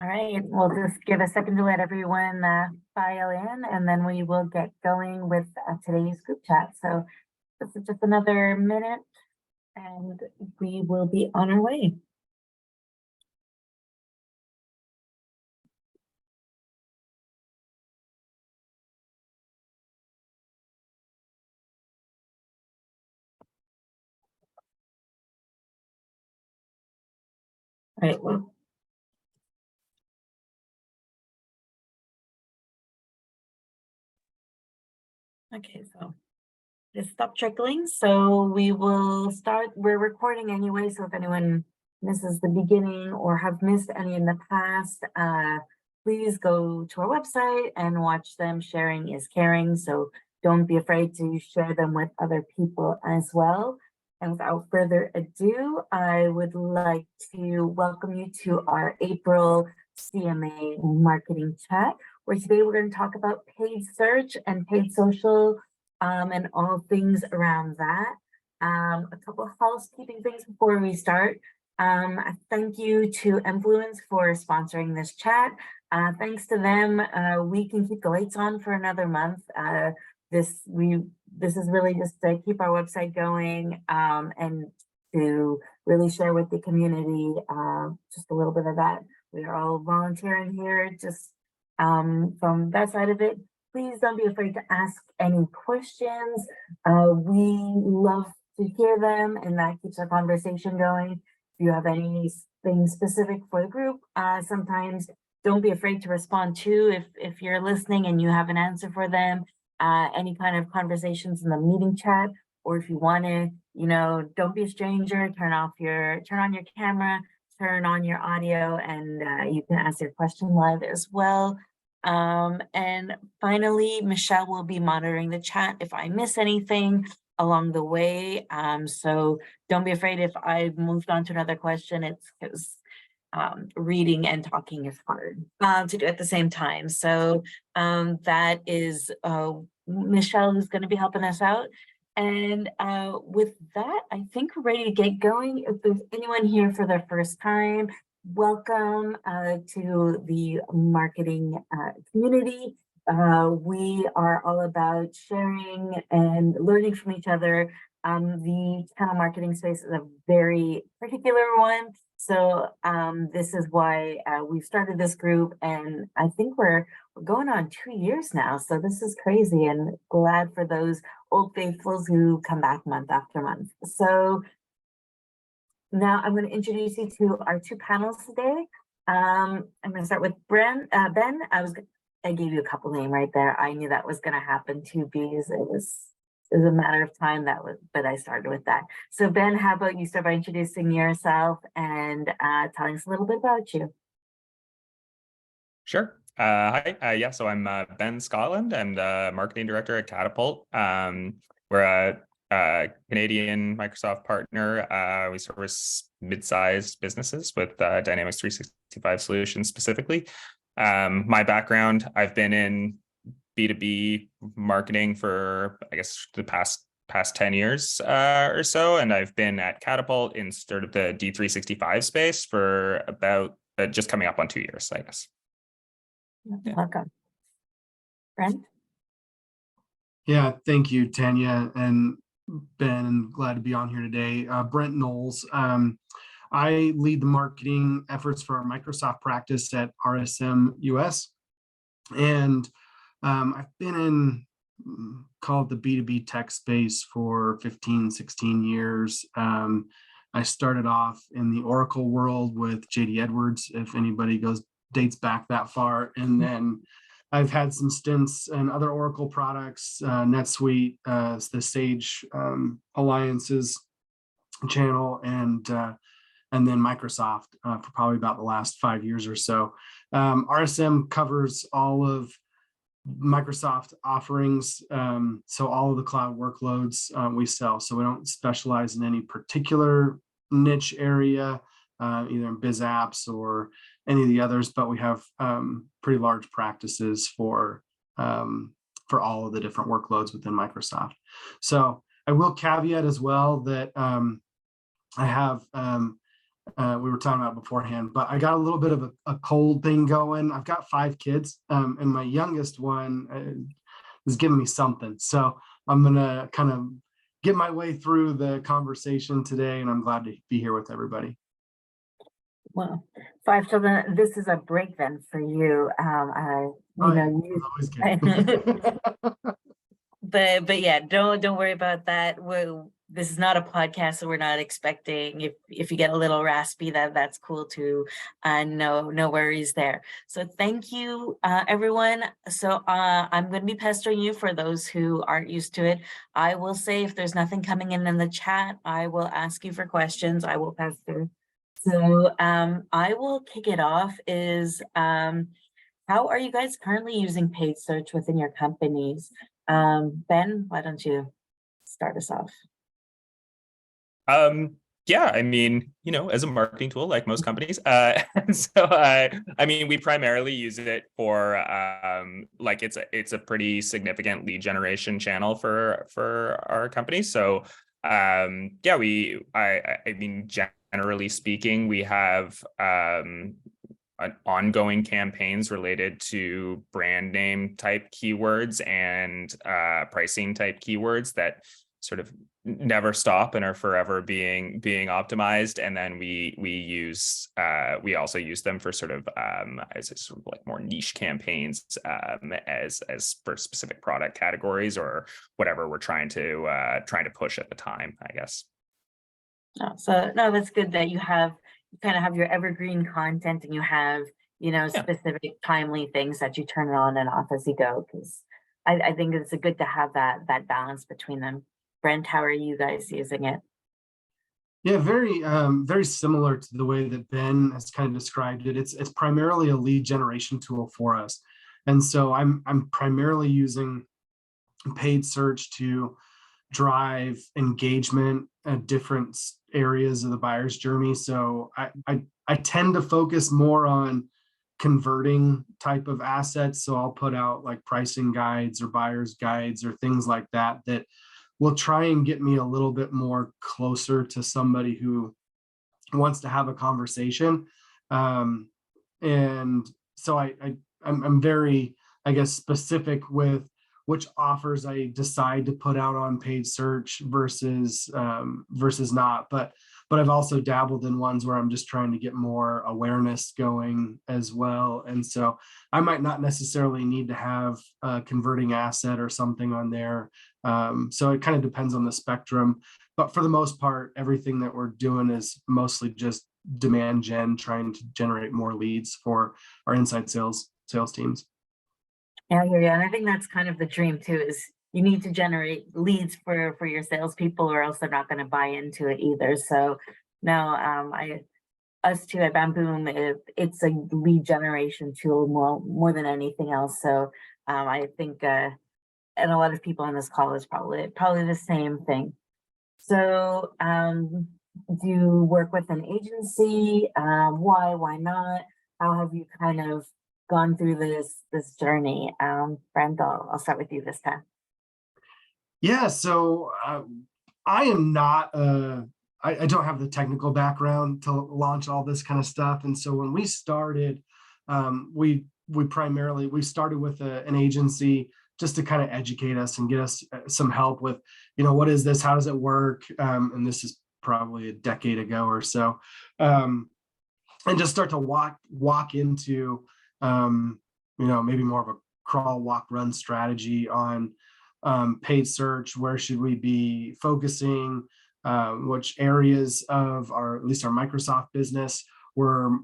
All right, we'll just give a second to let everyone file in, and then we will get going with today's group chat. So this is just another minute, and we will be on our way. All right, well, okay, so just stop trickling. So we will start. We're recording anyway, so if anyone misses the beginning or have missed any in the past, please go to our website and watch them. Sharing is caring, so don't be afraid to share them with other people as well. And without further ado, I would like to welcome you to our April CMA marketing chat, where today we're going to talk about paid search and paid social and all things around that. A couple of housekeeping things before we start. Thank you to Influence for sponsoring this chat. Thanks to them, we can keep the lights on for another month. This is really just to keep our website going and to really share with the community just a little bit of that. We are all volunteering here, just from that side of it. Please don't be afraid to ask any questions. We love to hear them, and that keeps our conversation going. If you have anything specific for the group, sometimes don't be afraid to respond to if you're listening and you have an answer for them. Any kind of conversations in the meeting chat, or if you want to, don't be a stranger. Turn on your camera, turn on your audio, and you can ask your question live as well. And finally, Michelle will be monitoring the chat if I miss anything along the way. So don't be afraid if I moved on to another question. It's because reading and talking is hard to do at the same time. So that is Michelle who's going to be helping us out. And with that, I think we're ready to get going. If there's anyone here for their first time, welcome to the marketing community. We are all about sharing and learning from each other. The channel marketing space is a very particular one. So this is why we've started this group, and I think we're going on 2 years now. So this is crazy, and glad for those old faithfuls who come back month after month. So now I'm going to introduce you to our two panels today. I'm going to start with Ben. I gave you a couple names right there. I knew that was going to happen. 2 B's. It was a matter of time but I started with that. So Ben, how about you start by introducing yourself and telling us a little bit about you? Sure. Hi. Yeah. So I'm Ben Scotland. I'm the marketing director at Catapult. We're a Canadian Microsoft partner. We service mid-sized businesses with Dynamics 365 solutions specifically. My background, I've been in B2B marketing for, I guess, the past 10 years or so. And I've been at Catapult in sort of the D365 space for about just coming up on 2 years, I guess. Yeah. Welcome. Brent? Yeah, thank you, Tanya and Ben, and glad to be on here today. Brent Knowles. I lead the marketing efforts for our Microsoft practice at RSM US. And I've been in, call it the B2B tech space for 15, 16 years. I started off in the Oracle world with JD Edwards, if anybody dates back that far. And then I've had some stints in other Oracle products, NetSuite, the Sage Alliances channel, and then Microsoft for probably about the last 5 years or so. RSM covers all of Microsoft offerings, so all of the cloud workloads we sell. So we don't specialize in any particular niche area, either in biz apps or any of the others, but we have pretty large practices for all of the different workloads within Microsoft. So I will caveat as well that I have we were talking about beforehand, but I got a little bit of a cold thing going. I've got 5 kids, and my youngest one is giving me something. So I'm gonna kind of get my way through the conversation today, and I'm glad to be here with everybody. Well, 5 children, this is a break then for you. You know, you, Always kidding. but yeah, don't worry about that. This is not a podcast, so we're not expecting if you get a little raspy, that's cool too. No worries there. So thank you, everyone. So I'm going to be pestering you for those who aren't used to it. I will say if there's nothing coming in the chat, I will ask you for questions. I will pester. So I will kick it off. How are you guys currently using paid search within your companies? Ben, why don't you start us off? Yeah, I mean, you know, as a marketing tool, like most companies, I mean, we primarily use it for like it's a pretty significant lead generation channel for our company. So yeah, I mean, generally speaking, we have ongoing campaigns related to brand name type keywords and pricing type keywords that sort of never stop and are forever being optimized. And then we also use them for sort of as sort of like more niche campaigns as for specific product categories or whatever we're trying to push at the time, I guess. No, so no, that's good that you kind of have your evergreen content and you have, you know, specific timely things that you turn on and off as you go. Because I think it's good to have that balance between them. Brent, how are you guys using it? Yeah, very similar to the way that Ben has kind of described it. It's primarily a lead generation tool for us. And so I'm primarily using paid search to drive engagement at different areas of the buyer's journey. So I tend to focus more on converting type of assets. So I'll put out like pricing guides or buyer's guides or things like that will try and get me a little bit more closer to somebody who wants to have a conversation. And so I'm very, I guess, specific with which offers I decide to put out on paid search versus not. But I've also dabbled in ones where I'm just trying to get more awareness going as well. And so I might not necessarily need to have a converting asset or something on there. So it kind of depends on the spectrum. But for the most part, everything that we're doing is mostly just demand gen, trying to generate more leads for our inside sales teams. Yeah, I hear you. And I think that's kind of the dream too, is you need to generate leads for your salespeople or else they're not going to buy into it either. So no, us too at Bamboom, it's a lead generation tool more than anything else. So I think and a lot of people on this call is probably the same thing. So do you work with an agency? Why not? How have you kind of gone through this journey? Brent, I'll start with you this time. Yeah, so I am not I don't have the technical background to launch all this kind of stuff. And so when we started, we started with an agency just to kind of educate us and get us some help with, you know, what is this? How does it work? And this is probably a decade ago or so. And just start to walk into, you know, maybe more of a crawl, walk, run strategy on paid search. Where should we be focusing? Which areas of at least our Microsoft business were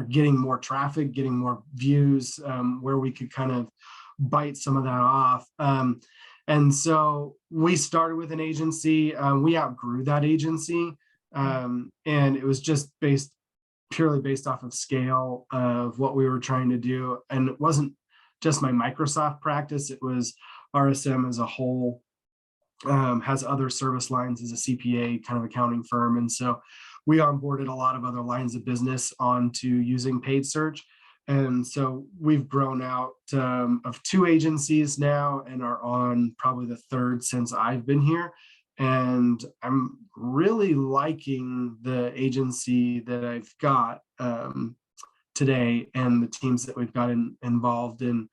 getting more traffic, getting more views, where we could kind of bite some of that off. And so we started with an agency. We outgrew that agency, and it was just purely based off of scale of what we were trying to do. And it wasn't just my Microsoft practice, it was RSM as a whole, has other service lines as a CPA kind of accounting firm. And so we onboarded a lot of other lines of business onto using paid search. And so we've grown out of 2 agencies now and are on probably the 3rd since I've been here. and I'm really liking the agency that I've got today, and the teams that we've got involved in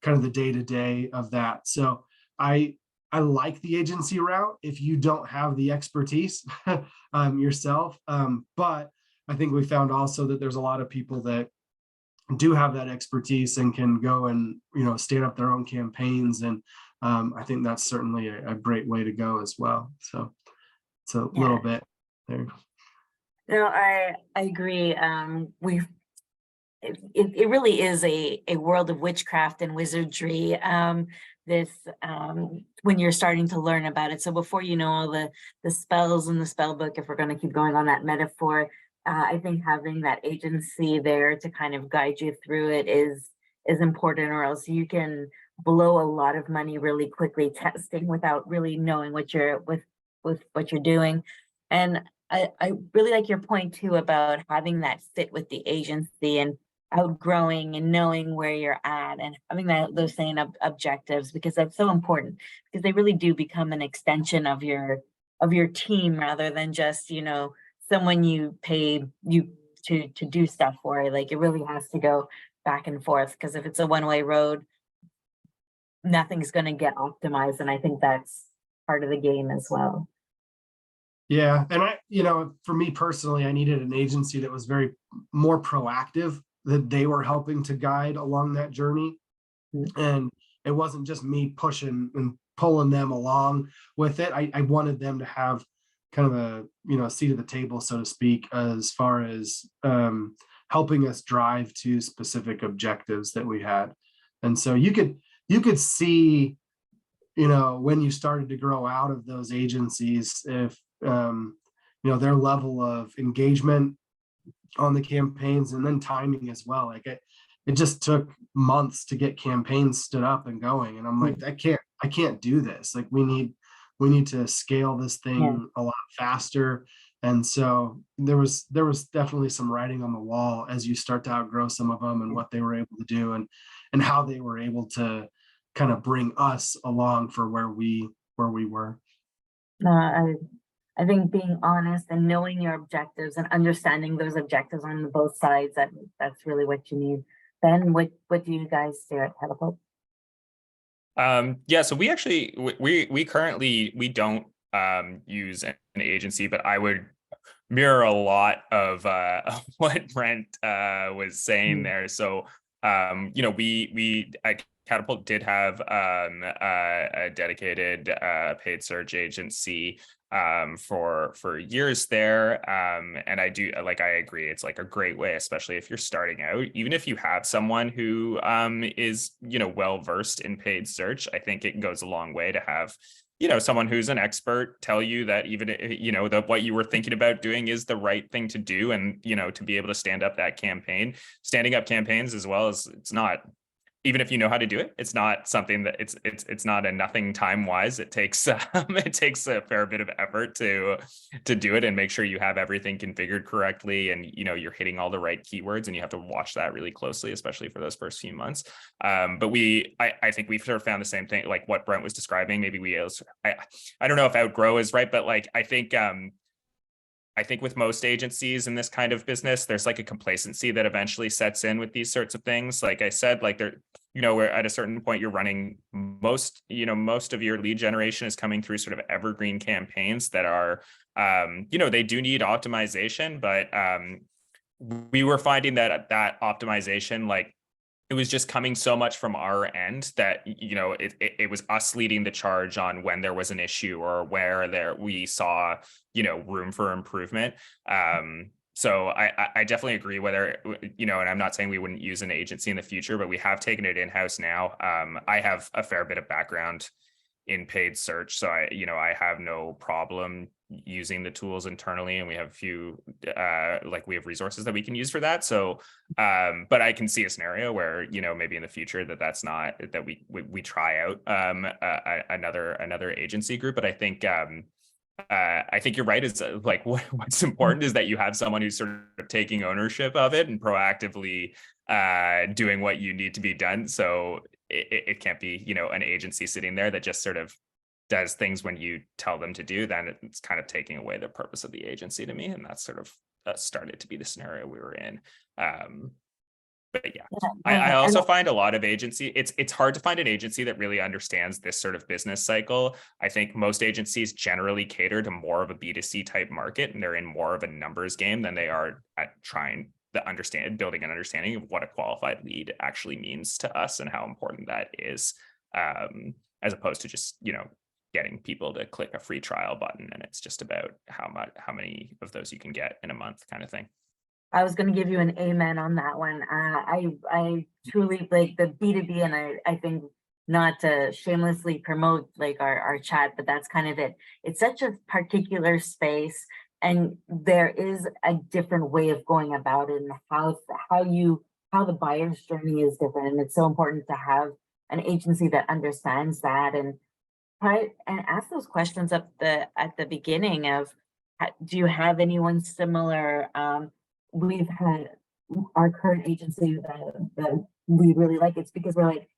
kind of the day-to-day of that. So I I like the agency route if you don't have the expertise yourself. But I think we found also that there's a lot of people that do have that expertise and can go and stand up their own campaigns, and I think that's certainly a great way to go as well. So it's a little bit there. No, I agree. We've it really is a world of witchcraft and wizardry. This when you're starting to learn about it. So before you know all the spells in the spell book, if we're going to keep going on that metaphor, I think having that agency there to kind of guide you through it is important, or else you can blow a lot of money really quickly testing without really knowing what you're with what you're doing. And I really like your point too about having that fit with the agency and outgrowing and knowing where you're at and having those same objectives, because that's so important, because they really do become an extension of your team rather than just someone you pay you to do stuff for. Like, it really has to go back and forth, because if it's a one-way road, nothing's going to get optimized, and I think that's part of the game as well. Yeah, and for me personally, I needed an agency that was very more proactive, that they were helping to guide along that journey. And it wasn't just me pushing and pulling them along with it. I wanted them to have kind of a seat at the table, so to speak, as far as helping us drive to specific objectives that we had. And so you could see, when you started to grow out of those agencies, if their level of engagement on the campaigns, and then timing as well. Like it just took months to get campaigns stood up and going, and I'm like, I can't do this. Like we need to scale this thing a lot faster. And so there was definitely some writing on the wall as you start to outgrow some of them, and what they were able to do, and how they were able to kind of bring us along for where we were. I think being honest and knowing your objectives and understanding those objectives on both sides, that's really what you need. Ben, what do you guys do at Catapult? Yeah, so we actually we currently we don't use an agency, but I would mirror a lot of what Brent was saying there. So we at Catapult did have a dedicated paid search agency for years there, and I agree, it's like a great way, especially if you're starting out. Even if you have someone who is well versed in paid search, I think it goes a long way to have someone who's an expert tell you that even that what you were thinking about doing is the right thing to do, and to be able to standing up campaigns, as well as, it's not, even if you know how to do it, it's not something that it's not a nothing time wise. It takes it takes a fair bit of effort to do it and make sure you have everything configured correctly, and you're hitting all the right keywords, and you have to watch that really closely, especially for those first few months. But I think we've sort of found the same thing, like what Brent was describing. Maybe I don't know if outgrow is right, but like I think with most agencies in this kind of business, there's like a complacency that eventually sets in with these sorts of things. Like I said, like where at a certain point you're running most of your lead generation is coming through sort of evergreen campaigns that are, they do need optimization, but we were finding that optimization, like, it was just coming so much from our end that it was us leading the charge on when there was an issue or where we saw room for improvement. So I definitely agree, whether and I'm not saying we wouldn't use an agency in the future, but we have taken it in-house now. I have a fair bit of background in paid search, so I have no problem using the tools internally, and we have a few we have resources that we can use for that. So but I can see a scenario where maybe in the future that's not, that we try out another agency group. But I think you're right. It's like what's important is that you have someone who's sort of taking ownership of it and proactively doing what you need to be done. So it can't be an agency sitting there that just sort of does things when you tell them to do, then it's kind of taking away the purpose of the agency to me. And that's sort of started to be the scenario we were in. But yeah, I also find a lot of agency, it's hard to find an agency that really understands this sort of business cycle. I think most agencies generally cater to more of a B2C type market, and they're in more of a numbers game than they are at trying to building an understanding of what a qualified lead actually means to us and how important that is, as opposed to just, getting people to click a free trial button. And it's just about how many of those you can get in a month kind of thing. I was going to give you an amen on that one. I truly like the B2B, and I think, not to shamelessly promote like our chat, but that's kind of it. It's such a particular space, and there is a different way of going about it, and how the buyer's journey is different. And it's so important to have an agency that understands that, and ask those questions at the beginning of, do you have anyone similar? We've had our current agency that we really like. It's because we're like,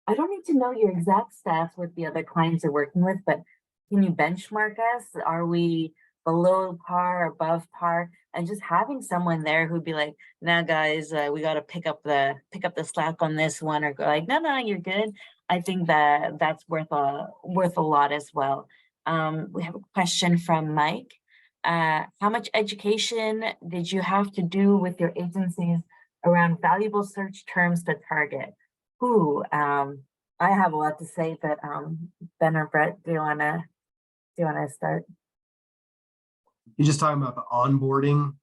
I don't need to know your exact stats with the other clients you're working with, but can you benchmark us? Are we below par, above par? And just having someone there who'd be like, nah, guys, we got to pick up the slack on this one, or go like, no, you're good. I think that's worth a lot as well. We have a question from Mike. How much education did you have to do with your agencies around valuable search terms to target? I have a lot to say, but Ben or Brett, do you wanna start? You're just talking about the onboarding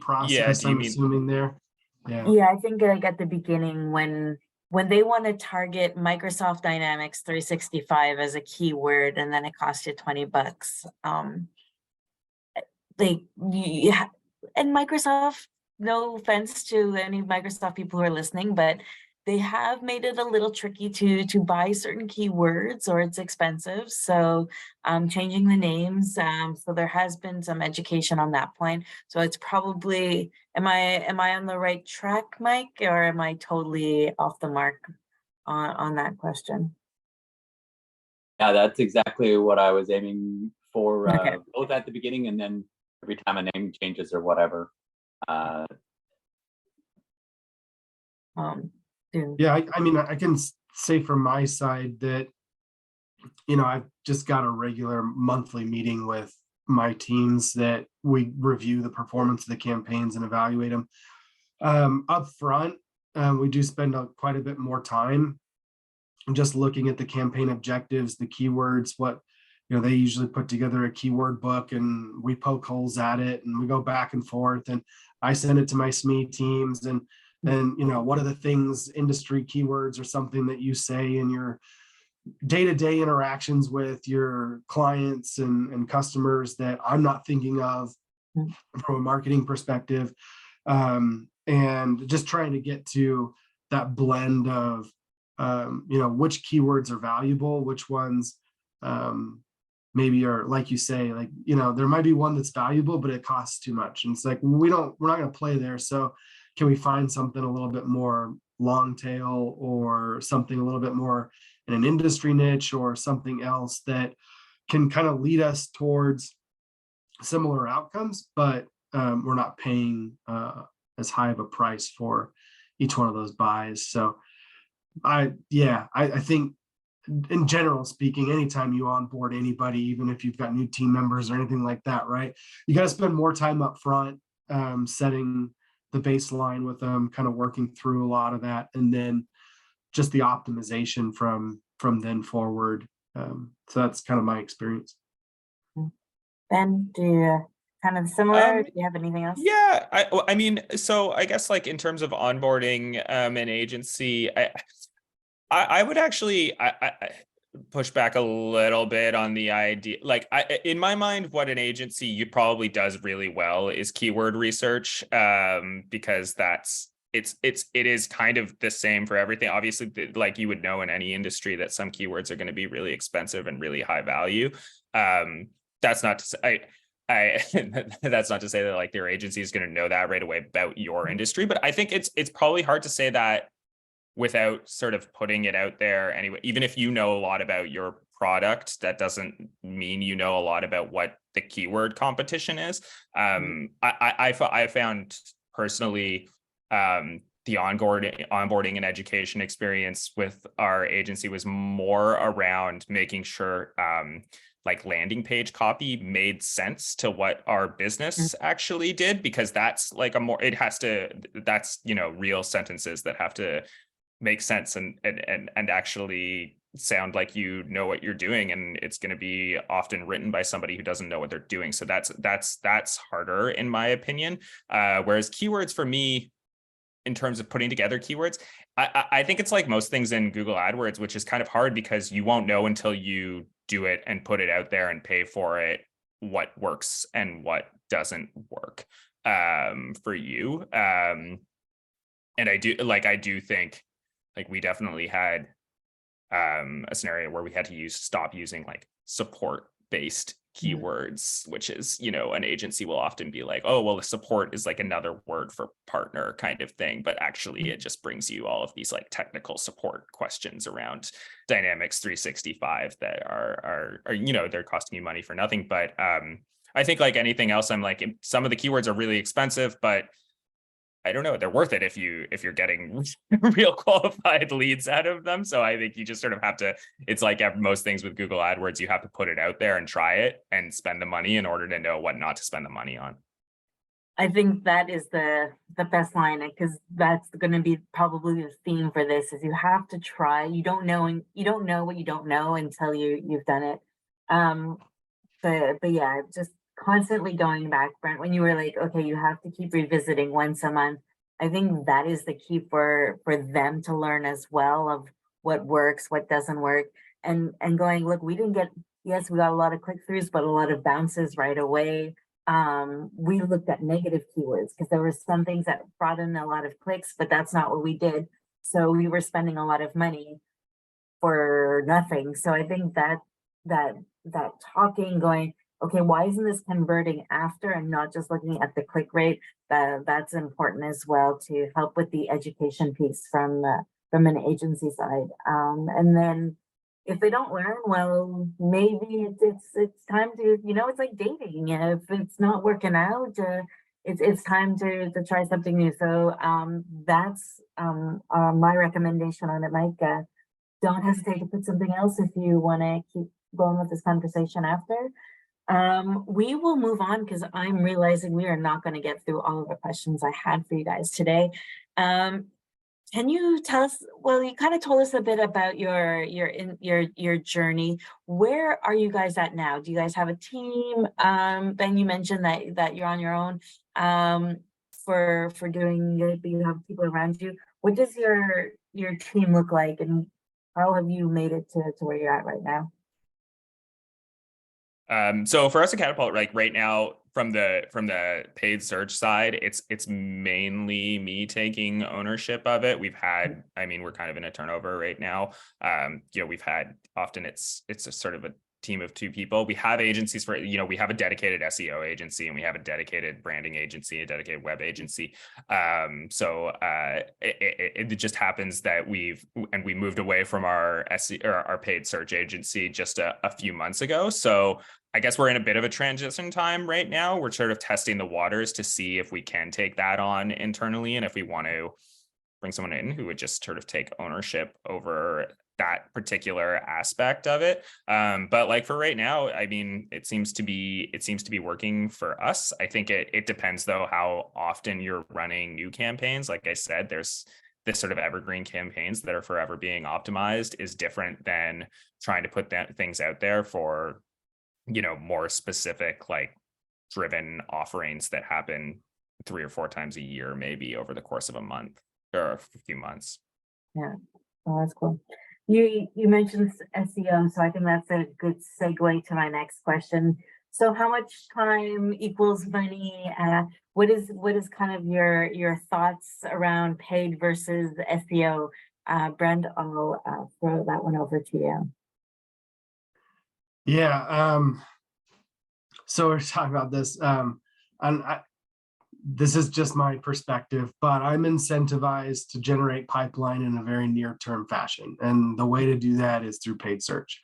process, I'm assuming there. Yeah, I think like at the beginning when they want to target Microsoft Dynamics 365 as a keyword, and then it costs you $20. And Microsoft, no offense to any Microsoft people who are listening, but they have made it a little tricky to buy certain keywords, or it's expensive. So changing the names. So there has been some education on that point. So it's probably, am I on the right track, Mike, or am I totally off the mark on that question? Yeah, that's exactly what I was aiming for, Okay. Both at the beginning and then every time a name changes or whatever. Yeah, I mean, I can say from my side that, I've just got a regular monthly meeting with my teams that we review the performance of the campaigns and evaluate them. Up front, we do spend quite a bit more time just looking at the campaign objectives, the keywords, what, they usually put together a keyword book, and we poke holes at it, and we go back and forth, and I send it to my SME teams, and what are the things, industry keywords or something that you say in your day-to-day interactions with your clients and customers that I'm not thinking of from a marketing perspective, and just trying to get to that blend of which keywords are valuable, which ones maybe are, like you say, like, there might be one that's valuable, but it costs too much. And it's like, we're not going to play there. So can we find something a little bit more long tail, or something a little bit more in an industry niche, or something else that can kind of lead us towards similar outcomes, but we're not paying as high of a price for each one of those buys. So I think, in general speaking, anytime you onboard anybody, even if you've got new team members or anything like that, right, you got to spend more time up front setting the baseline with them, kind of working through a lot of that, and then just the optimization from then forward. So that's kind of my experience. Ben, do you kind of similar? Do you have anything else? Yeah, I mean, so I guess like in terms of onboarding an agency, I would actually I push back a little bit on the idea. Like, in my mind, what an agency probably does really well is keyword research, because it is kind of the same for everything. Obviously, like you would know in any industry that some keywords are going to be really expensive and really high value. That's not to say that's not to say that like their agency is going to know that right away about your industry, but I think it's probably hard to say that without sort of putting it out there anyway, even if you know a lot about your product, that doesn't mean you know a lot about what the keyword competition is. I found personally the onboarding and education experience with our agency was more around making sure like landing page copy made sense to what our business actually did, because that's like that's, you know, real sentences that have to make sense and actually sound like you know what you're doing, and it's going to be often written by somebody who doesn't know what they're doing. So that's harder in my opinion. Whereas keywords for me, in terms of putting together keywords, I think it's like most things in Google AdWords, which is kind of hard because you won't know until you do it and put it out there and pay for it what works and what doesn't work for you. And I do think like we definitely had a scenario where we had to stop using like support based keywords, which is, you know, an agency will often be like, oh, well, the support is like another word for partner kind of thing. But actually it just brings you all of these like technical support questions around Dynamics 365 that are you know, they're costing you money for nothing. But I think like anything else, I'm like, some of the keywords are really expensive, but I don't know, they're worth it if you're getting real qualified leads out of them. So I think you just sort of have to, it's like most things with Google AdWords, you have to put it out there and try it and spend the money in order to know what not to spend the money on. I think that is the best line, because that's going to be probably the theme for this, is you have to try. You don't know, and you don't know what you don't know until you've done it. But yeah, just constantly going back, Brent, when you were like, okay, you have to keep revisiting once a month. I think that is the key for them to learn as well, of what works, what doesn't work, and going, look, we didn't get, yes, we got a lot of click-throughs, but a lot of bounces right away. We looked at negative keywords because there were some things that brought in a lot of clicks, but that's not what we did. So we were spending a lot of money for nothing. So I think that talking, going, okay, why isn't this converting after and not just looking at the click rate? That's important as well to help with the education piece from an agency side. And then if they don't learn, well, maybe it's time to, you know, it's like dating. If it's not working out, it's time to try something new. So that's my recommendation on it, Mike. Don't hesitate to put something else if you want to keep going with this conversation after. We will move on because I'm realizing we are not going to get through all of the questions I had for you guys today. Can you tell us, well, you kind of told us a bit about your journey. Where are you guys at now? Do you guys have a team? Ben, you mentioned that you're on your own for doing it, but you have people around you. What does your team look like, and how have you made it to where you're at right now? So for us at Catapult, like right now, from the paid search side, it's mainly me taking ownership of it. We've had, I mean, we're kind of in a turnover right now. You know, we've had, often it's a sort of a team of two people. We have agencies for, you know, we have a dedicated SEO agency and we have a dedicated branding agency, a dedicated web agency. It just happens that we moved away from our our paid search agency just a few months ago. So I guess we're in a bit of a transition time right now. We're sort of testing the waters to see if we can take that on internally, and if we want to bring someone in who would just sort of take ownership over that particular aspect of it. But like for right now, I mean, it seems to be working for us. I think it depends though how often you're running new campaigns. Like I said, there's this sort of evergreen campaigns that are forever being optimized is different than trying to put things out there for, you know, more specific, like driven offerings that happen 3 or 4 times a year, maybe over the course of a month or a few months. Yeah, well, that's cool. You mentioned SEO, so I think that's a good segue to my next question. So how much time equals money? What is kind of your thoughts around paid versus SEO? Brent, I'll throw that one over to you. Yeah. So we're talking about this, and this is just my perspective, but I'm incentivized to generate pipeline in a very near-term fashion, and the way to do that is through paid search.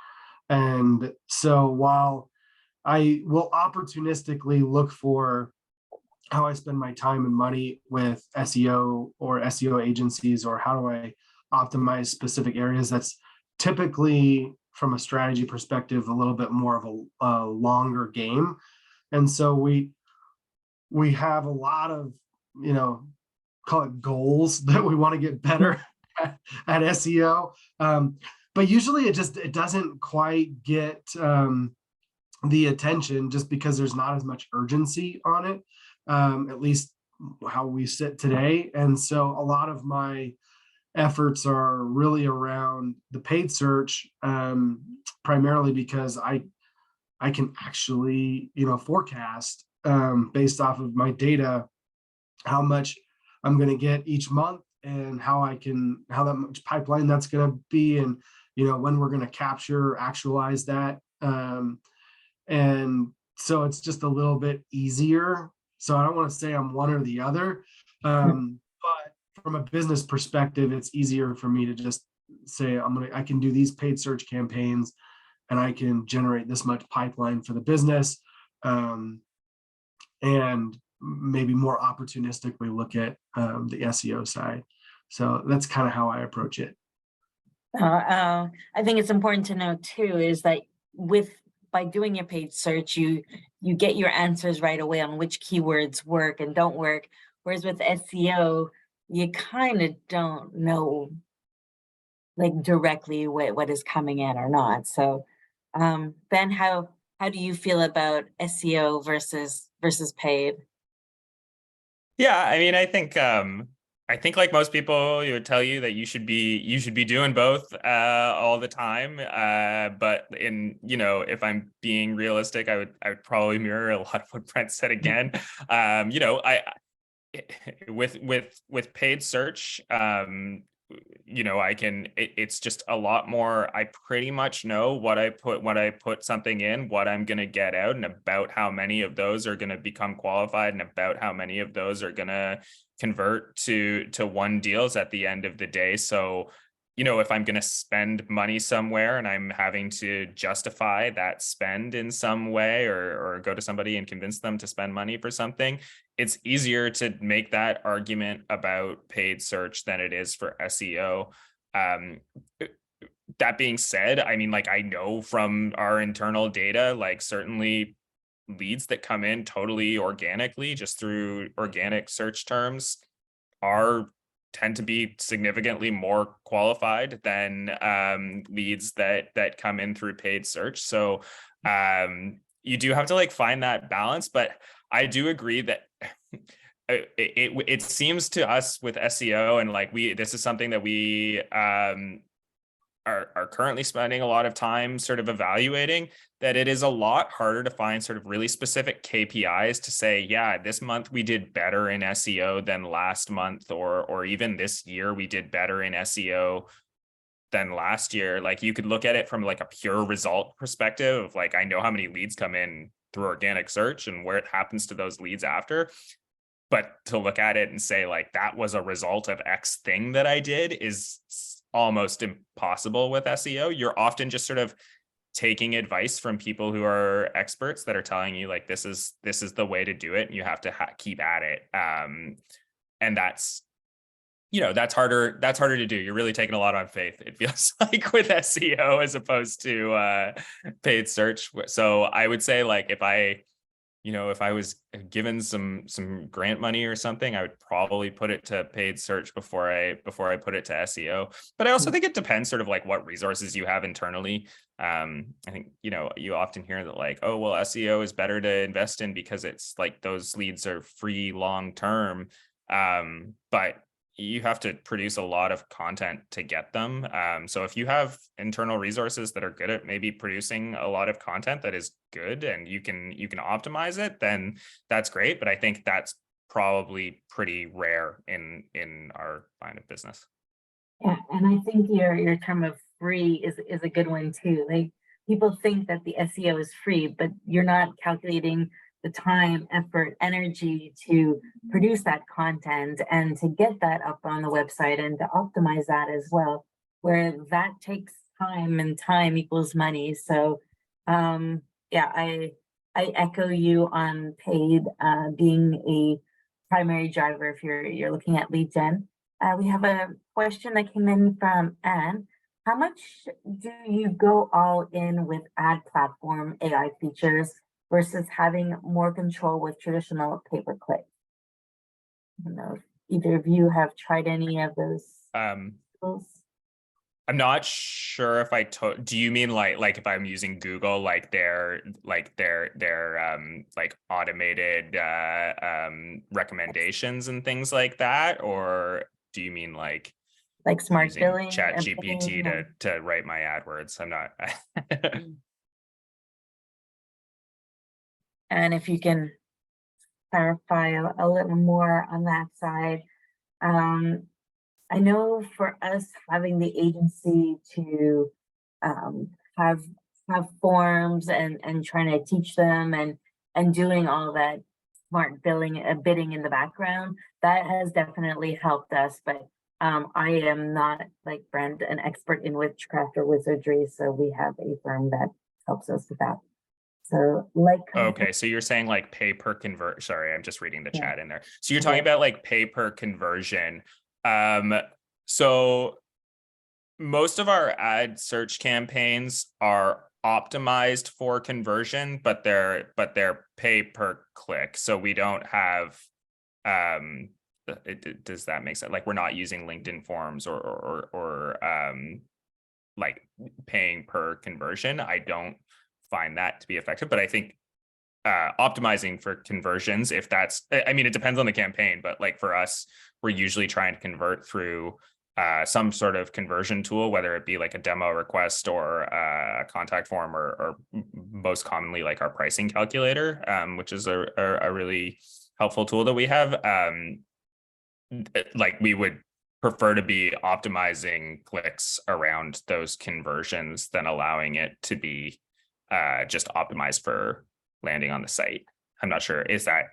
And so while I will opportunistically look for how I spend my time and money with SEO or SEO agencies, or how do I optimize specific areas, that's typically from a strategy perspective a little bit more of a longer game. And so we have a lot of, call it goals that we want to get better at SEO. But usually it doesn't quite get the attention, just because there's not as much urgency on it, at least how we sit today. And so a lot of my efforts are really around the paid search, primarily because I can actually, forecast, based off of my data, how much I'm going to get each month, and how that much pipeline that's going to be, and when we're going to actualize that. And so it's just a little bit easier. So I don't want to say I'm one or the other, but from a business perspective, it's easier for me to just say I can do these paid search campaigns, and I can generate this much pipeline for the business, and maybe more opportunistically look at the SEO side. So that's kind of how I approach it. I think it's important to know too, is that by doing your paid search, you get your answers right away on which keywords work and don't work. Whereas with SEO, you kind of don't know like directly what is coming in or not. So Ben, how do you feel about SEO versus paid? Yeah, I mean, I think like most people, you would tell you that you should be doing both all the time. But if I'm being realistic, I would probably mirror a lot of what Brent said again. I with paid search, it's just a lot more. I pretty much know when I put something in, what I'm going to get out, and about how many of those are going to become qualified, and about how many of those are going to convert to won deals at the end of the day. So, if I'm going to spend money somewhere and I'm having to justify that spend in some way, or go to somebody and convince them to spend money for something, it's easier to make that argument about paid search than it is for SEO. That being said, I mean, like, I know from our internal data, like, certainly leads that come in totally organically, just through organic search terms, tend to be significantly more qualified than leads that come in through paid search. So you do have to like find that balance, but I do agree that it seems to us with SEO, and like this is something that we are currently spending a lot of time sort of evaluating, that it is a lot harder to find sort of really specific KPIs to say, yeah, this month we did better in SEO than last month, or even this year we did better in SEO than last year. Like, you could look at it from like a pure result perspective of like, I know how many leads come in through organic search and where it happens to those leads after. But to look at it and say like, that was a result of X thing that I did, is almost impossible with SEO. You're often just sort of taking advice from people who are experts that are telling you like, this is the way to do it, and you have to keep at it. And that's harder to do. You're really taking a lot on faith, it feels like, with SEO as opposed to paid search. So I would say, like, if I was given some grant money or something, I would probably put it to paid search before I put it to SEO. But I also think it depends sort of like what resources you have internally. I think, you often hear that like, oh, well, SEO is better to invest in because it's like those leads are free long term. But you have to produce a lot of content to get them. So if you have internal resources that are good at maybe producing a lot of content that is good, and you can optimize it, then that's great. But I think that's probably pretty rare in our line of business. Yeah, and I think your term of free is a good one too. Like, people think that the SEO is free, but you're not calculating the time, effort, energy to produce that content and to get that up on the website and to optimize that as well, where that takes time, and time equals money. So, yeah, I echo you on paid being a primary driver if you're looking at lead gen. We have a question that came in from Anne. How much do you go all in with ad platform AI features versus having more control with traditional pay-per-click? I don't know if either of you have tried any of those tools. I'm not sure if do you mean like if I'm using Google, like their like automated recommendations and things like that, or do you mean like smart using billing, Chat and GPT billing, to write my AdWords? I'm not. and if you can clarify a little more on that side. I know for us having the agency to have forms and trying to teach them and doing all that smart billing bidding in the background, that has definitely helped us. But I am not, like Brent, an expert in witchcraft or wizardry, so we have a firm that helps us with that. So Okay, so you're saying like pay per convert. Sorry, I'm just reading the Yeah. chat in there. So you're talking about like pay per conversion. So most of our ad search campaigns are optimized for conversion, but they're pay per click. So we don't have does that make sense? Like we're not using LinkedIn forms or like paying per conversion. I don't find that to be effective, but I think optimizing for conversions, if that's, I mean, it depends on the campaign, but like for us, we're usually trying to convert through some sort of conversion tool, whether it be like a demo request or a contact form, or most commonly like our pricing calculator, which is a really helpful tool that we have. Like we would prefer to be optimizing clicks around those conversions than allowing it to be just optimized for landing on the site. I'm not sure. Is that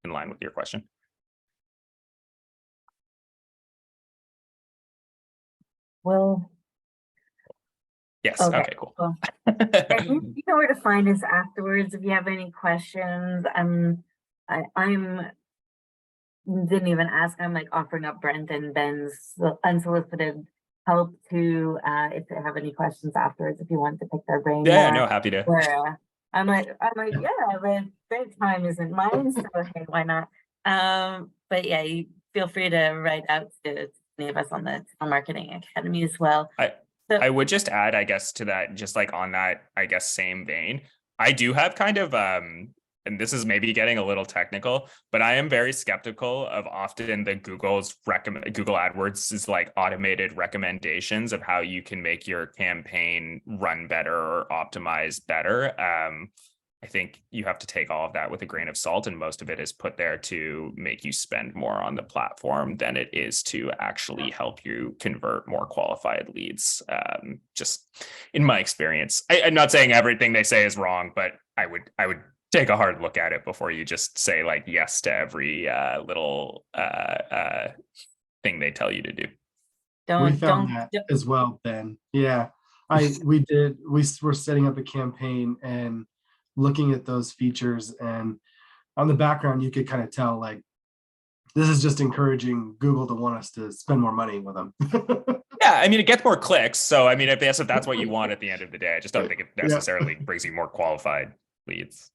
in line with your question? well, Yes. okay, Okay, cool. well, and you know where to find us afterwards if you have any questions. I'm didn't even ask. I'm like offering up Brent and Ben's unsolicited help to if they have any questions afterwards, if you want to pick their brain Yeah, more. no, happy to. Where I'm like, yeah, but their time isn't mine, so hey, why not? But yeah, you feel free to write out to any of us on the Marketing Academy as well. I would just add, I guess, to that, just like on that, I guess, same vein, I do have kind of and this is maybe getting a little technical, but I am very skeptical of often the Google AdWords is like automated recommendations of how you can make your campaign run better or optimize better. I think you have to take all of that with a grain of salt, and most of it is put there to make you spend more on the platform than it is to actually help you convert more qualified leads. Just in my experience, I'm not saying everything they say is wrong, but I would take a hard look at it before you just say like yes to every little thing they tell you to do. We found that as well, Ben. Yeah, we were setting up a campaign and looking at those features, and on the background you could kind of tell like this is just encouraging Google to want us to spend more money with them. Yeah, I mean, it gets more clicks, so I mean, if that's what you want at the end of the day, I just don't think it necessarily brings you more qualified leads.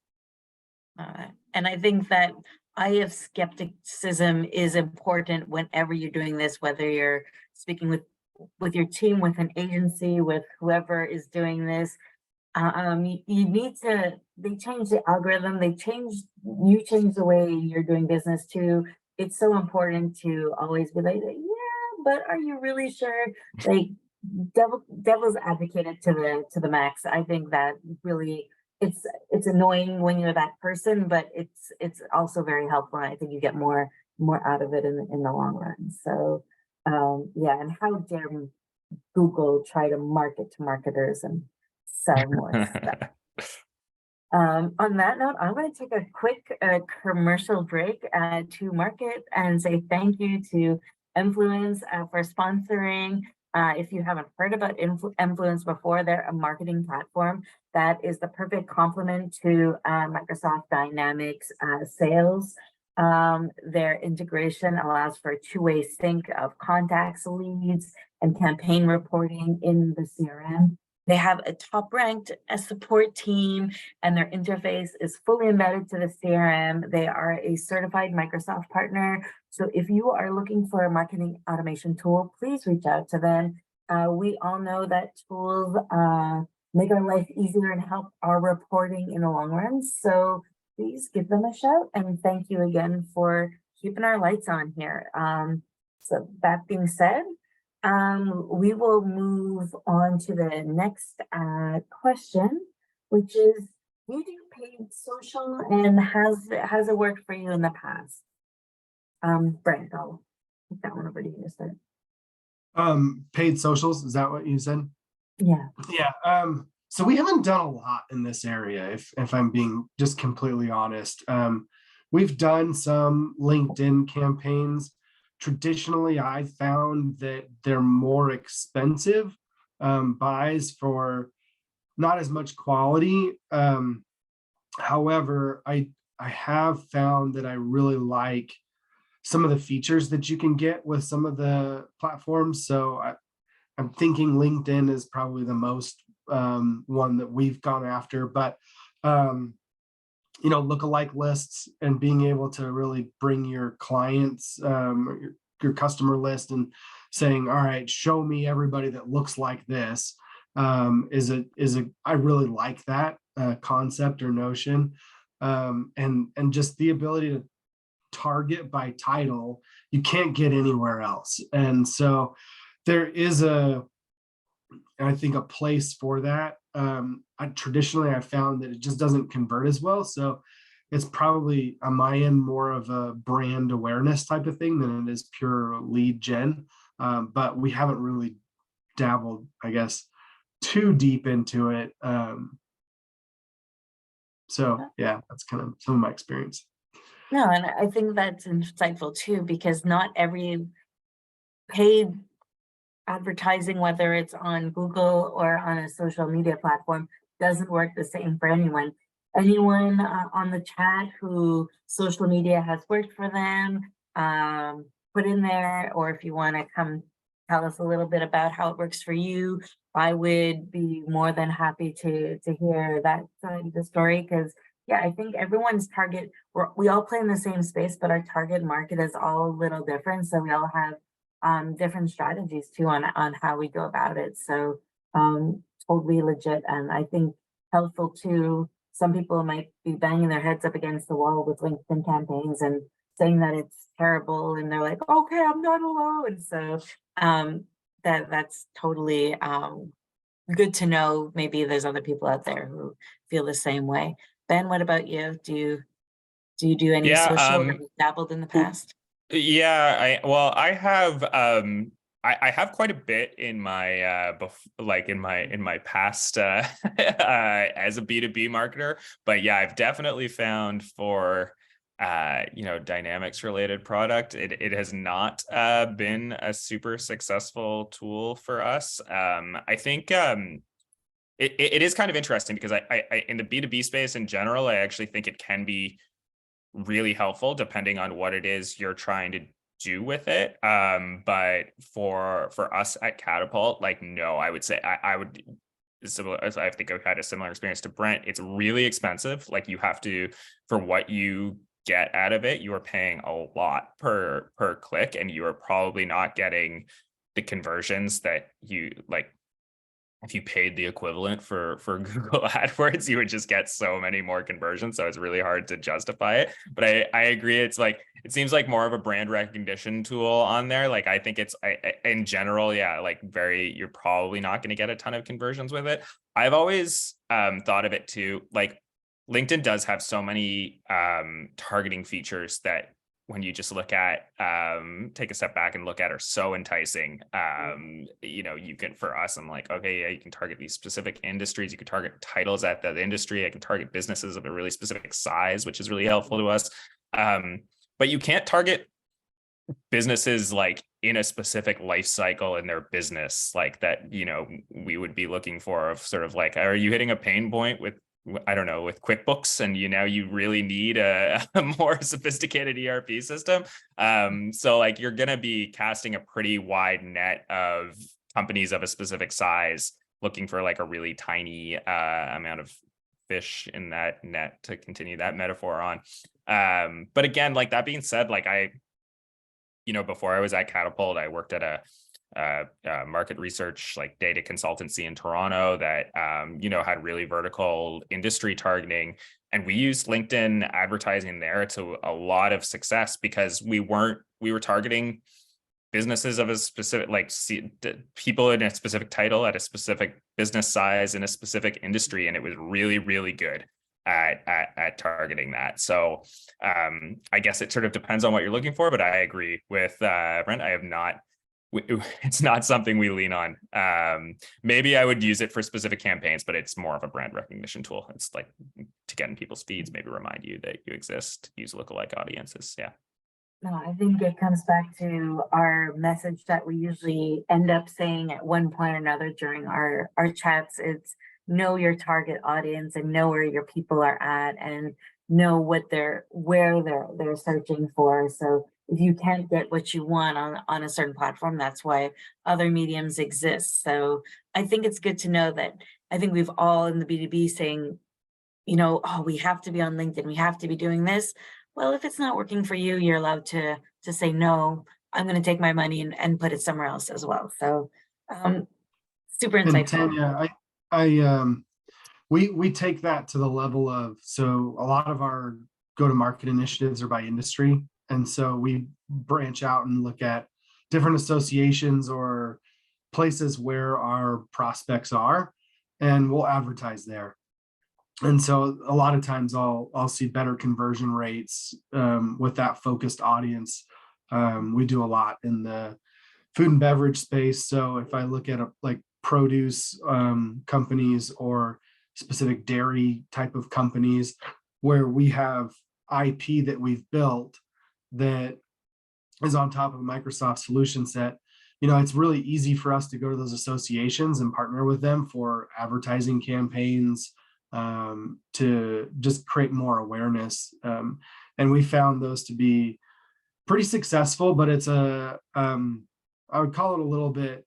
And I think that eye of skepticism is important whenever you're doing this, whether you're speaking with your team, with an agency, with whoever is doing this. You need to, they change the algorithm, you change the way you're doing business too. It's so important to always be like, yeah, but are you really sure? Like devil's advocate to the max. I think that really it's annoying when you're that person, but it's also very helpful. And I think you get more out of it in the long run. So yeah, and how dare Google try to market to marketers and sell more stuff. On that note, I'm going to take a quick commercial break to market and say thank you to Influence for sponsoring If you haven't heard about Influence before, they're a marketing platform that is the perfect complement to Microsoft Dynamics sales. Their integration allows for a two-way sync of contacts, leads, and campaign reporting in the CRM. They have a top-ranked support team, and their interface is fully embedded to the CRM. They are a certified Microsoft partner. So if you are looking for a marketing automation tool, please reach out to them. We all know that tools make our life easier and help our reporting in the long run. So please give them a shout, and thank you again for keeping our lights on here. So that being said, we will move on to the next question, which is, do you do paid social, and has it worked for you in the past? Brent, I'll take that one over to you to start. Paid socials, is that what you said? Yeah. Yeah. So we haven't done a lot in this area, if I'm being just completely honest. We've done some LinkedIn campaigns. Traditionally, I found that they're more expensive buys for not as much quality. However, I have found that I really like some of the features that you can get with some of the platforms. So I'm thinking LinkedIn is probably the most one that we've gone after, but lookalike lists and being able to really bring your clients, your customer list, and saying, all right, show me everybody that looks like this, I really like that concept or notion, and just the ability to target by title, you can't get anywhere else. And so there is I think a place for that. Traditionally, I found that it just doesn't convert as well. So it's probably on my end more of a brand awareness type of thing than it is pure lead gen. But we haven't really dabbled, I guess, too deep into it. So yeah, that's kind of some of my experience. No, and I think that's insightful too, because not every paid advertising, whether it's on Google or on a social media platform, doesn't work the same for anyone. Anyone on the chat who social media has worked for them, put in there, or if you want to come tell us a little bit about how it works for you, I would be more than happy to hear that side of the story, because yeah, I think everyone's target, we all play in the same space, but our target market is all a little different. So we all have different strategies too on how we go about it. So totally legit, and I think helpful too. Some people might be banging their heads up against the wall with LinkedIn campaigns and saying that it's terrible, and they're like, okay, I'm not alone. So that's totally good to know. Maybe there's other people out there who feel the same way. Ben, what about you? Do you do any social, or dabbled in the past? Yeah, I have I have quite a bit in my in my past as a B2B marketer, but yeah, I've definitely found for Dynamics related product, it has not been a super successful tool for us. I think it is kind of interesting because I in the B2B space in general, I actually think it can be really helpful depending on what it is you're trying to do with it. But for us at Catapult, like, no, I would say I would similar as I think I've had a similar experience to Brent. It's really expensive. Like, you have to, for what you get out of it, you are paying a lot per click, and you are probably not getting the conversions that you like. If you paid the equivalent for Google AdWords, you would just get so many more conversions. So it's really hard to justify it. But I agree. It's like, it seems like more of a brand recognition tool on there. Like, I think it's in general, yeah, like you're probably not going to get a ton of conversions with it. I've always thought of it too, like LinkedIn does have so many targeting features that when you just look at, take a step back and look at, are so enticing. You can, for us, I'm like, okay, yeah, you can target these specific industries. You can target titles at the industry. I can target businesses of a really specific size, which is really helpful to us. But you can't target businesses like in a specific life cycle in their business, like that, we would be looking for, of sort of like, are you hitting a pain point with, I don't know, with QuickBooks, and you really need a more sophisticated ERP system. So like you're going to be casting a pretty wide net of companies of a specific size, looking for like a really tiny amount of fish in that net, to continue that metaphor on. But again, like that being said, like before I was at Catapult, I worked at a market research, like data consultancy in Toronto that, had really vertical industry targeting. And we used LinkedIn advertising there to a lot of success, because we were targeting businesses of a specific, like people in a specific title at a specific business size in a specific industry. And it was really, really good at targeting that. So I guess it sort of depends on what you're looking for, but I agree with Brent. It's not something we lean on. Maybe I would use it for specific campaigns, but it's more of a brand recognition tool. It's like to get in people's feeds, maybe remind you that you exist, use lookalike audiences. Yeah. No, I think it comes back to our message that we usually end up saying at one point or another during our chats. It's know your target audience and know where your people are at, and know where they're searching for. So if you can't get what you want on a certain platform, that's why other mediums exist. So I think it's good to know that. I think we've all in the B2B saying, oh, we have to be on LinkedIn, we have to be doing this. Well, if it's not working for you, you're allowed to say, no, I'm going to take my money and put it somewhere else as well. So super insightful. And Tanya, we take that to the level of, so a lot of our go-to-market initiatives are by industry. And so we branch out and look at different associations or places where our prospects are, and we'll advertise there. And so a lot of times I'll see better conversion rates with that focused audience. We do a lot in the food and beverage space. So if I look at like produce companies or specific dairy type of companies where we have IP that we've built that is on top of a Microsoft solution set, it's really easy for us to go to those associations and partner with them for advertising campaigns, to just create more awareness. And we found those to be pretty successful, but it's I would call it a little bit,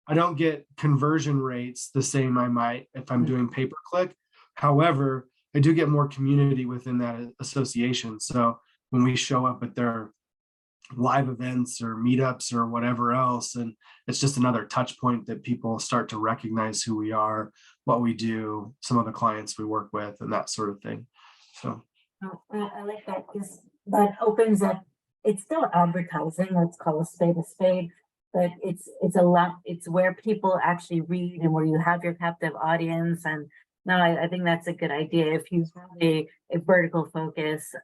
I don't get conversion rates the same I might if I'm doing pay-per-click. However, I do get more community within that association. So when we show up at their live events or meetups or whatever else, and it's just another touch point that people start to recognize who we are, what we do, some of the clients we work with, and that sort of thing. So I like that, because that opens up, it's still advertising, let's call a spade, but it's where people actually read and where you have your captive audience. And no, I think that's a good idea. If you have a vertical focus,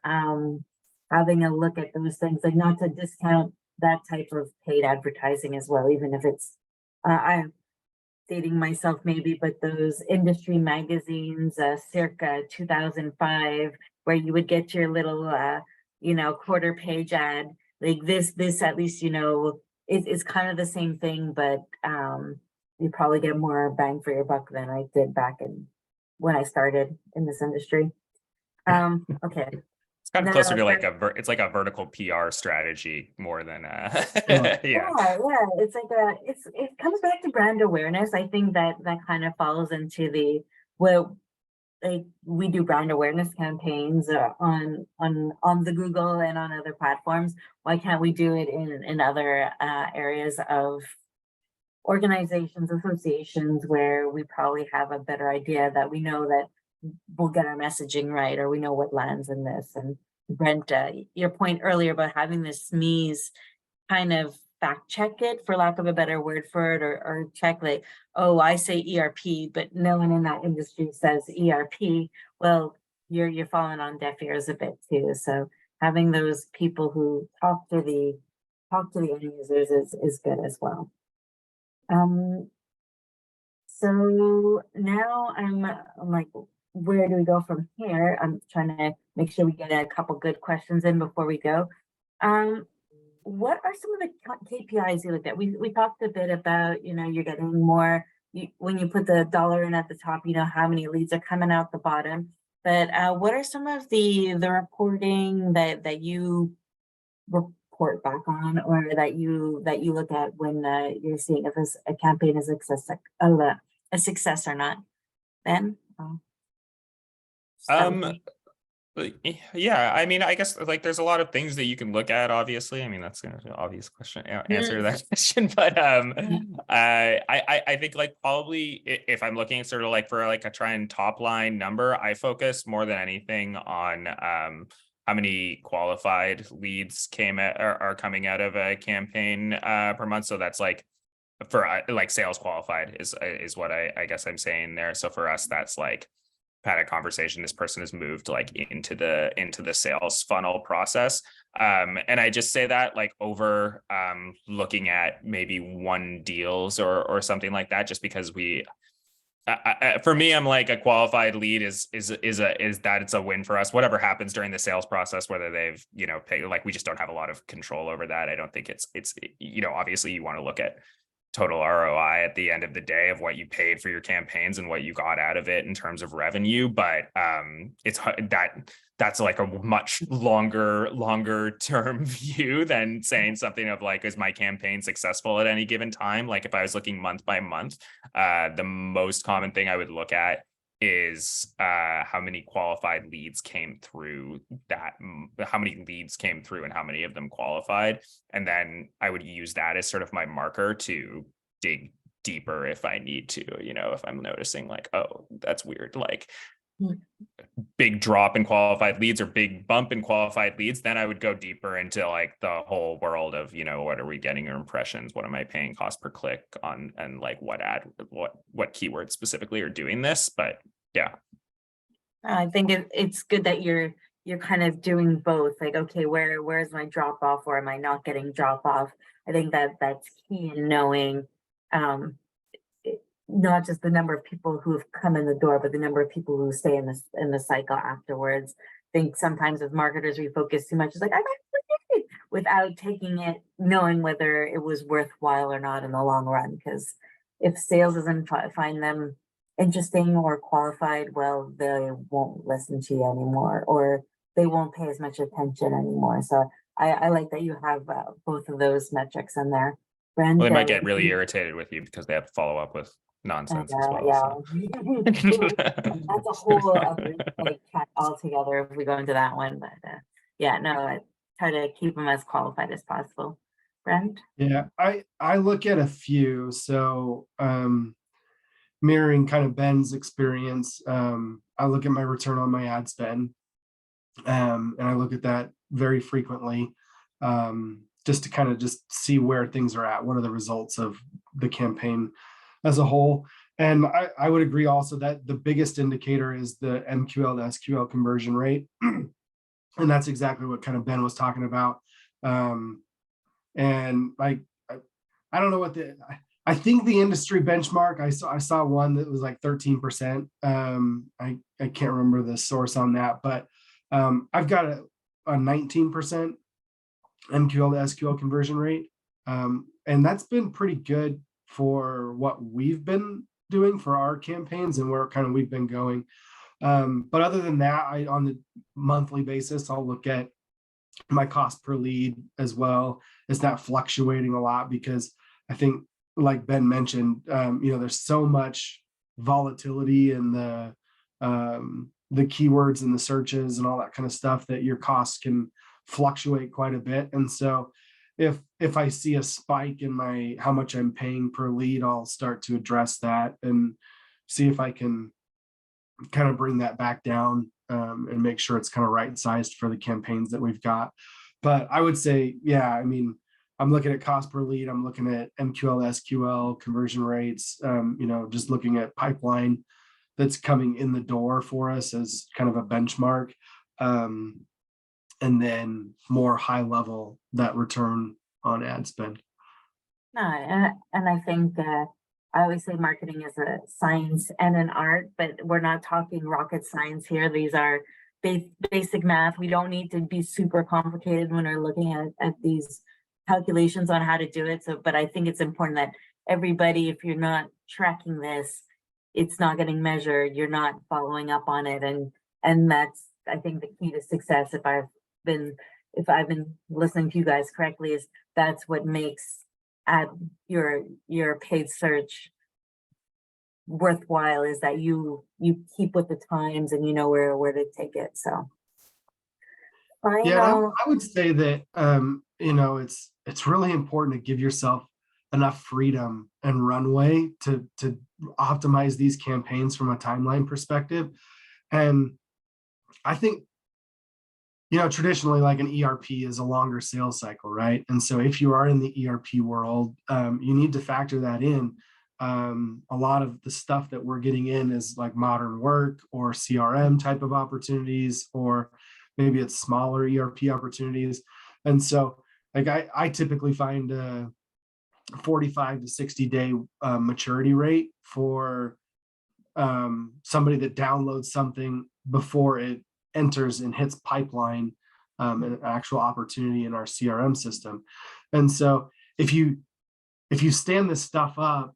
having a look at those things, like not to discount that type of paid advertising as well, even if it's, I'm dating myself maybe, but those industry magazines, circa 2005, where you would get your little, quarter page ad, like this at least, it's kind of the same thing, but you probably get more bang for your buck than I did back when I started in this industry. Okay. It's kind of closer to like it's like a vertical PR strategy more than yeah. It's like it comes back to brand awareness. I think that kind of falls into we do brand awareness campaigns on the Google and on other platforms. Why can't we do it in other areas of organizations, associations, where we probably have a better idea that we know that we'll get our messaging right, or we know what lands in this. And Brent, your point earlier about having this SMEs kind of fact check it, for lack of a better word for it, or check like, oh, I say ERP, but no one in that industry says ERP. Well, you're falling on deaf ears a bit too. So having those people who talk to the end users is good as well. So now I'm like, where do we go from here? I'm trying to make sure we get a couple good questions in before we go. what are some of the KPIs you look at? We talked a bit about, you're getting more, when you put the dollar in at the top, how many leads are coming out the bottom. But what are some of the reporting that you report back on, or that you look at when you're seeing if a campaign is a success or not? Ben? Yeah, I mean, I guess like there's a lot of things that you can look at, obviously. I mean, that's gonna be an obvious question answer to that question. But I think like probably if I'm looking sort of like for like a try and top line number, I focus more than anything on how many qualified leads are coming out of a campaign per month. So that's like for like sales qualified is what I guess I'm saying there. So for us, that's like had a conversation, this person has moved like into the sales funnel process, and I just say that like over looking at maybe one deals or something like that, just because for me, I'm like a qualified lead is that it's a win for us. Whatever happens during the sales process, whether they've paid, like we just don't have a lot of control over that. I don't think it's obviously you want to look at total ROI at the end of the day of what you paid for your campaigns and what you got out of it in terms of revenue. But it's that's like a much longer term view than saying something of like, is my campaign successful at any given time? Like if I was looking month by month, the most common thing I would look at is how many qualified leads came through how many leads came through and how many of them qualified. And then I would use that as sort of my marker to dig deeper if I need to, if I'm noticing like, oh, that's weird, like big drop in qualified leads or big bump in qualified leads, then I would go deeper into like the whole world of, what are we getting your impressions? What am I paying cost per click on? And like what keywords specifically are doing this? But yeah. I think it's good that you're kind of doing both. Like, okay, where's my drop off, or am I not getting drop off? I think that's key in knowing, not just the number of people who've come in the door, but the number of people who stay in the cycle afterwards. I think sometimes as marketers, we focus too much. It's like, without taking it, knowing whether it was worthwhile or not in the long run. Because if sales doesn't find them interesting or qualified, well, they won't listen to you anymore, or they won't pay as much attention anymore. So I like that you have both of those metrics in there. Brenda, Well, they might get really irritated with you because they have to follow up with nonsense as well. Yeah. So. That's a whole other like chat altogether if we go into that one. But yeah, no, I try to keep them as qualified as possible. Brent? Yeah, I look at a few. So mirroring kind of Ben's experience, I look at my return on my ad spend, and I look at that very frequently, just to kind of just see where things are at. What are the results of the campaign as a whole? And I would agree also that the biggest indicator is the MQL to SQL conversion rate. And that's exactly what kind of Ben was talking about. And like, I don't know what I think the industry benchmark, I saw one that was like 13%. I can't remember the source on that, but I've got a 19% MQL to SQL conversion rate. And that's been pretty good for what we've been doing for our campaigns and where kind of we've been going. But other than that, on the monthly basis, I'll look at my cost per lead as well. It's not fluctuating a lot because I think, like Ben mentioned, there's so much volatility in the keywords and the searches and all that kind of stuff that your costs can fluctuate quite a bit. And so if I see a spike in how much I'm paying per lead, I'll start to address that and see if I can kind of bring that back down, and make sure it's kind of right sized for the campaigns that we've got. But I would say, yeah, I mean, I'm looking at cost per lead. I'm looking at MQL, SQL conversion rates, just looking at pipeline that's coming in the door for us as kind of a benchmark. And then more high level, that return on ad spend. No, and I think I always say marketing is a science and an art, but we're not talking rocket science here. These are basic math. We don't need to be super complicated when we're looking at these calculations on how to do it. So, but I think it's important that everybody, if you're not tracking this, it's not getting measured, you're not following up on it. And that's, I think, the key to success, if I've been listening to you guys correctly, is that's what makes your paid search worthwhile, is that you keep with the times and you know where to take it. So Yeah, I would say that it's really important to give yourself enough freedom and runway to optimize these campaigns from a timeline perspective. And I think, traditionally, like an ERP is a longer sales cycle, right? And so if you are in the ERP world, you need to factor that in. A lot of the stuff that we're getting in is like modern work or CRM type of opportunities, or maybe it's smaller ERP opportunities. And so like I typically find a 45 to 60 day maturity rate for somebody that downloads something before it enters and hits pipeline, an actual opportunity in our CRM system. And so if you stand this stuff up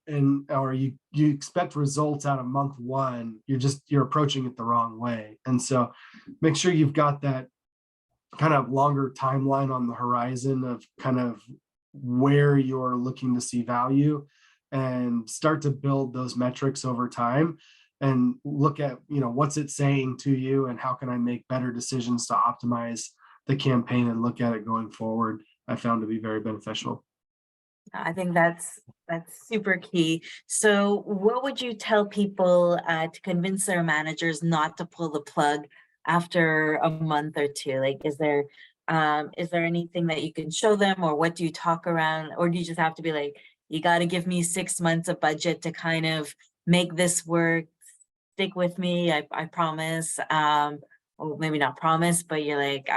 or you expect results out of month one, you're approaching it the wrong way. And so make sure you've got that kind of longer timeline on the horizon of kind of where you're looking to see value, and start to build those metrics over time and look at, what's it saying to you and how can I make better decisions to optimize the campaign and look at it going forward. I found to be very beneficial. I think that's super key. So what would you tell people to convince their managers not to pull the plug after a month or two? Like, is there anything that you can show them, or what do you talk around? Or do you just have to be like, you got to give me 6 months of budget to kind of make this work, stick with me, I promise. Or maybe not promise, but you're like,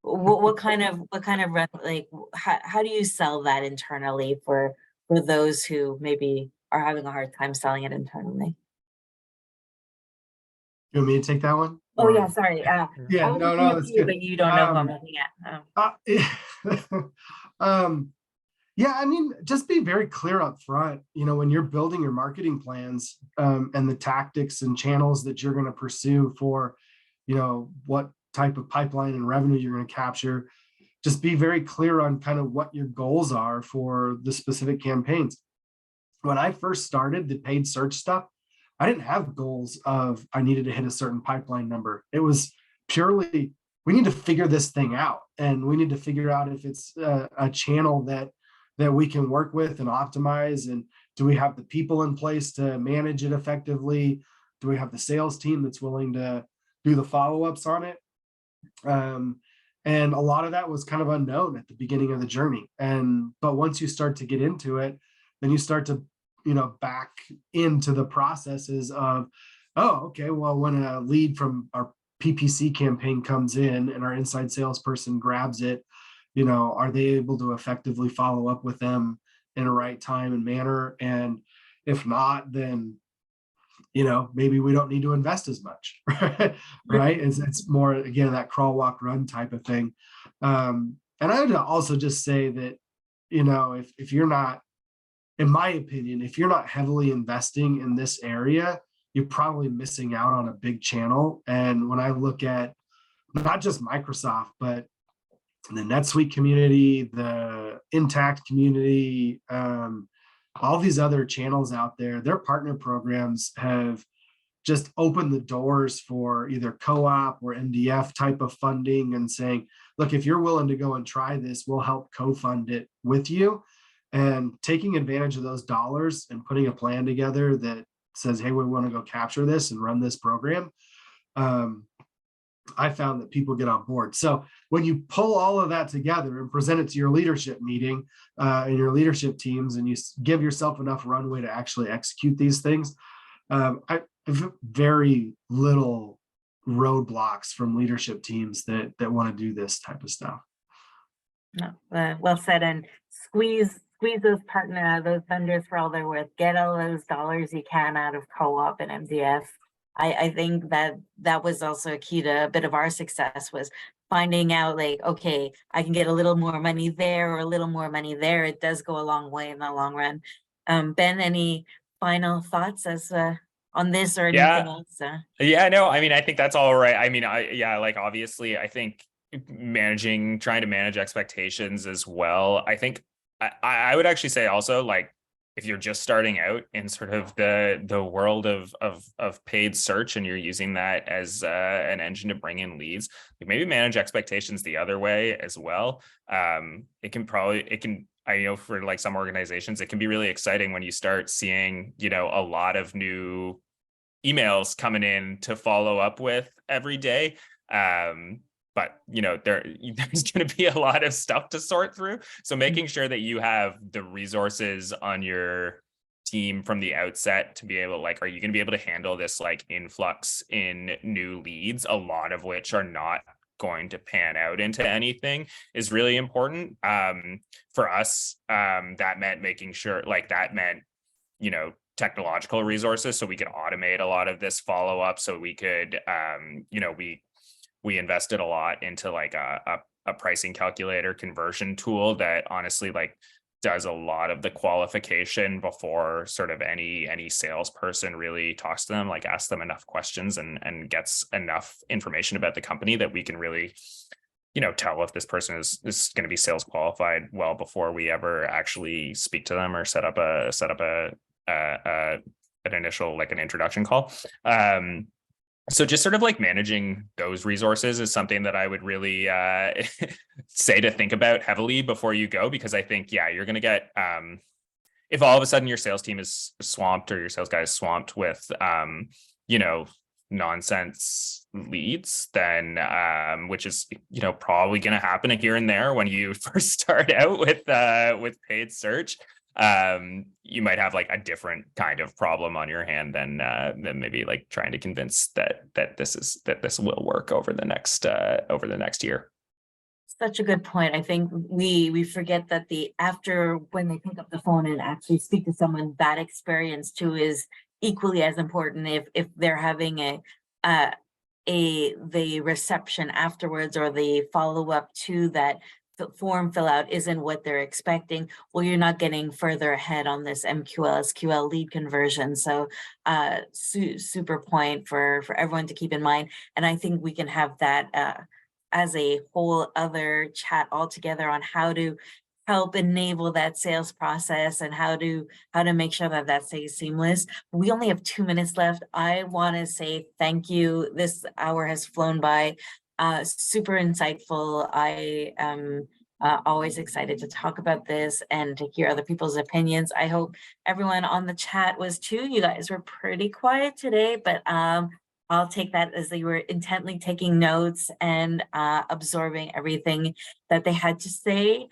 what kind of like, how do you sell that internally for those who maybe are having a hard time selling it internally? You want me to take that one? Oh yeah, sorry. Yeah, I was looking no, at that's you, good. but you don't know who I'm looking at. Yeah, I mean, just be very clear up front, when you're building your marketing plans, and the tactics and channels that you're going to pursue for, what type of pipeline and revenue you're going to capture. Just be very clear on kind of what your goals are for the specific campaigns. When I first started the paid search stuff, I didn't have goals of I needed to hit a certain pipeline number. It was purely, we need to figure this thing out, and we need to figure out if it's a channel that we can work with and optimize, and do we have the people in place to manage it effectively? Do we have the sales team that's willing to do the follow-ups on it? And a lot of that was kind of unknown at the beginning of the journey. But once you start to get into it, then you start to, back into the processes of, oh, okay, well, when a lead from our PPC campaign comes in and our inside salesperson grabs it, are they able to effectively follow up with them in a right time and manner? And if not, then, maybe we don't need to invest as much, right? It's more, again, that crawl, walk, run type of thing. And I would also just say that, if you're not, in my opinion, if you're not heavily investing in this area, you're probably missing out on a big channel. And when I look at not just Microsoft, but the NetSuite community, the Intact community, all these other channels out there, their partner programs have just opened the doors for either co-op or MDF type of funding, and saying, look, if you're willing to go and try this, we'll help co-fund it with you. And taking advantage of those dollars and putting a plan together that says, hey, we want to go capture this and run this program. I found that people get on board. So when you pull all of that together and present it to your leadership meeting and your leadership teams, and you give yourself enough runway to actually execute these things, I have very little roadblocks from leadership teams that want to do this type of stuff. No, well said. And squeeze those vendors for all they're worth. Get all those dollars you can out of co-op and MDF. I think that was also a key to a bit of our success, was finding out like, okay, I can get a little more money there or a little more money there. It does go a long way in the long run. Ben, any final thoughts as on this or anything Yeah. else? Yeah, no, I mean, I think that's all right. I mean, like obviously, I think trying to manage expectations as well. I think I would actually say also, like, if you're just starting out in sort of the world of paid search and you're using that as an engine to bring in leads, maybe manage expectations the other way as well. I know for like some organizations, it can be really exciting when you start seeing, a lot of new emails coming in to follow up with every day. But there's going to be a lot of stuff to sort through. So making sure that you have the resources on your team from the outset to be able, like, are you going to be able to handle this like influx in new leads, a lot of which are not going to pan out into anything, is really important. For us, that meant making sure, like, technological resources so we could automate a lot of this follow up. So we could, we invested a lot into like a pricing calculator conversion tool that honestly like does a lot of the qualification before sort of any salesperson really talks to them, like asks them enough questions and gets enough information about the company that we can really tell if this person is going to be sales qualified well before we ever actually speak to them or set up an initial, like, an introduction call. So just sort of like managing those resources is something that I would really say to think about heavily before you go, because I think, you're going to get, if all of a sudden your sales team is swamped or your sales guy is swamped with, nonsense leads, then which is probably going to happen here and there when you first start out with paid search, you might have like a different kind of problem on your hand than maybe like trying to convince that this will work over the next year. Such a good point. I think we forget that after when they pick up the phone and actually speak to someone, that experience too is equally as important. If they're having the reception afterwards or the follow up to that form fill out isn't what they're expecting, well, you're not getting further ahead on this MQL SQL lead conversion. So super point for everyone to keep in mind. And I think we can have that as a whole other chat altogether on how to help enable that sales process and how to make sure that stays seamless. We only have 2 minutes left. I want to say thank you. This hour has flown by. Super insightful. I am always excited to talk about this and to hear other people's opinions. I hope everyone on the chat was too. You guys were pretty quiet today, but I'll take that as they were intently taking notes and absorbing everything that they had to say.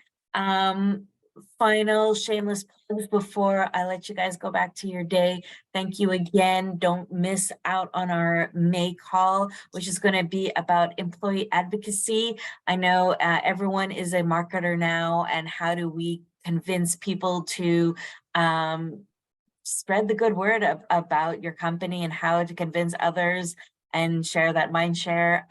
Final shameless plugs before I let you guys go back to your day. Thank you again. Don't miss out on our May call, which is going to be about employee advocacy. I know everyone is a marketer now, and how do we convince people to spread the good word about your company and how to convince others and share that mind share.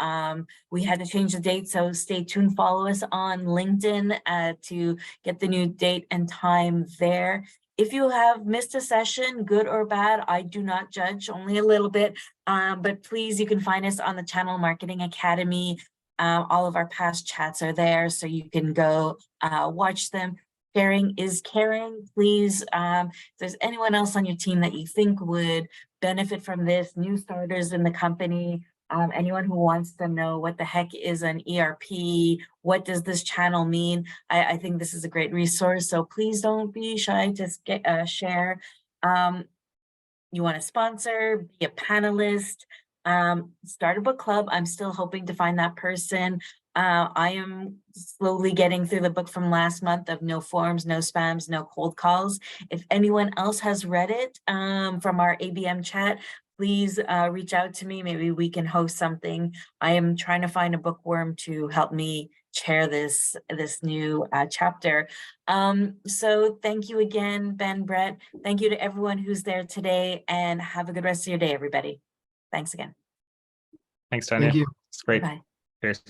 We had to change the date, so stay tuned. Follow us on LinkedIn to get the new date and time there. If you have missed a session, good or bad, I do not judge, only a little bit, but please, you can find us on the Channel Marketing Academy. All of our past chats are there, so you can go watch them. Sharing is caring. Please, if there's anyone else on your team that you think would benefit from this, new starters in the company, anyone who wants to know what the heck is an ERP, what does this channel mean, I think this is a great resource. So please don't be shy to share. You want to sponsor, be a panelist, start a book club. I'm still hoping to find that person. I am slowly getting through the book from last month of No Forms, No Spams, No Cold Calls. If anyone else has read it from our ABM chat, please reach out to me. Maybe we can host something. I am trying to find a bookworm to help me chair this new chapter. So thank you again, Ben, Brett. Thank you to everyone who's there today, and have a good rest of your day, everybody. Thanks again. Thanks, Tanya. Thank you. It's great. Bye. Cheers.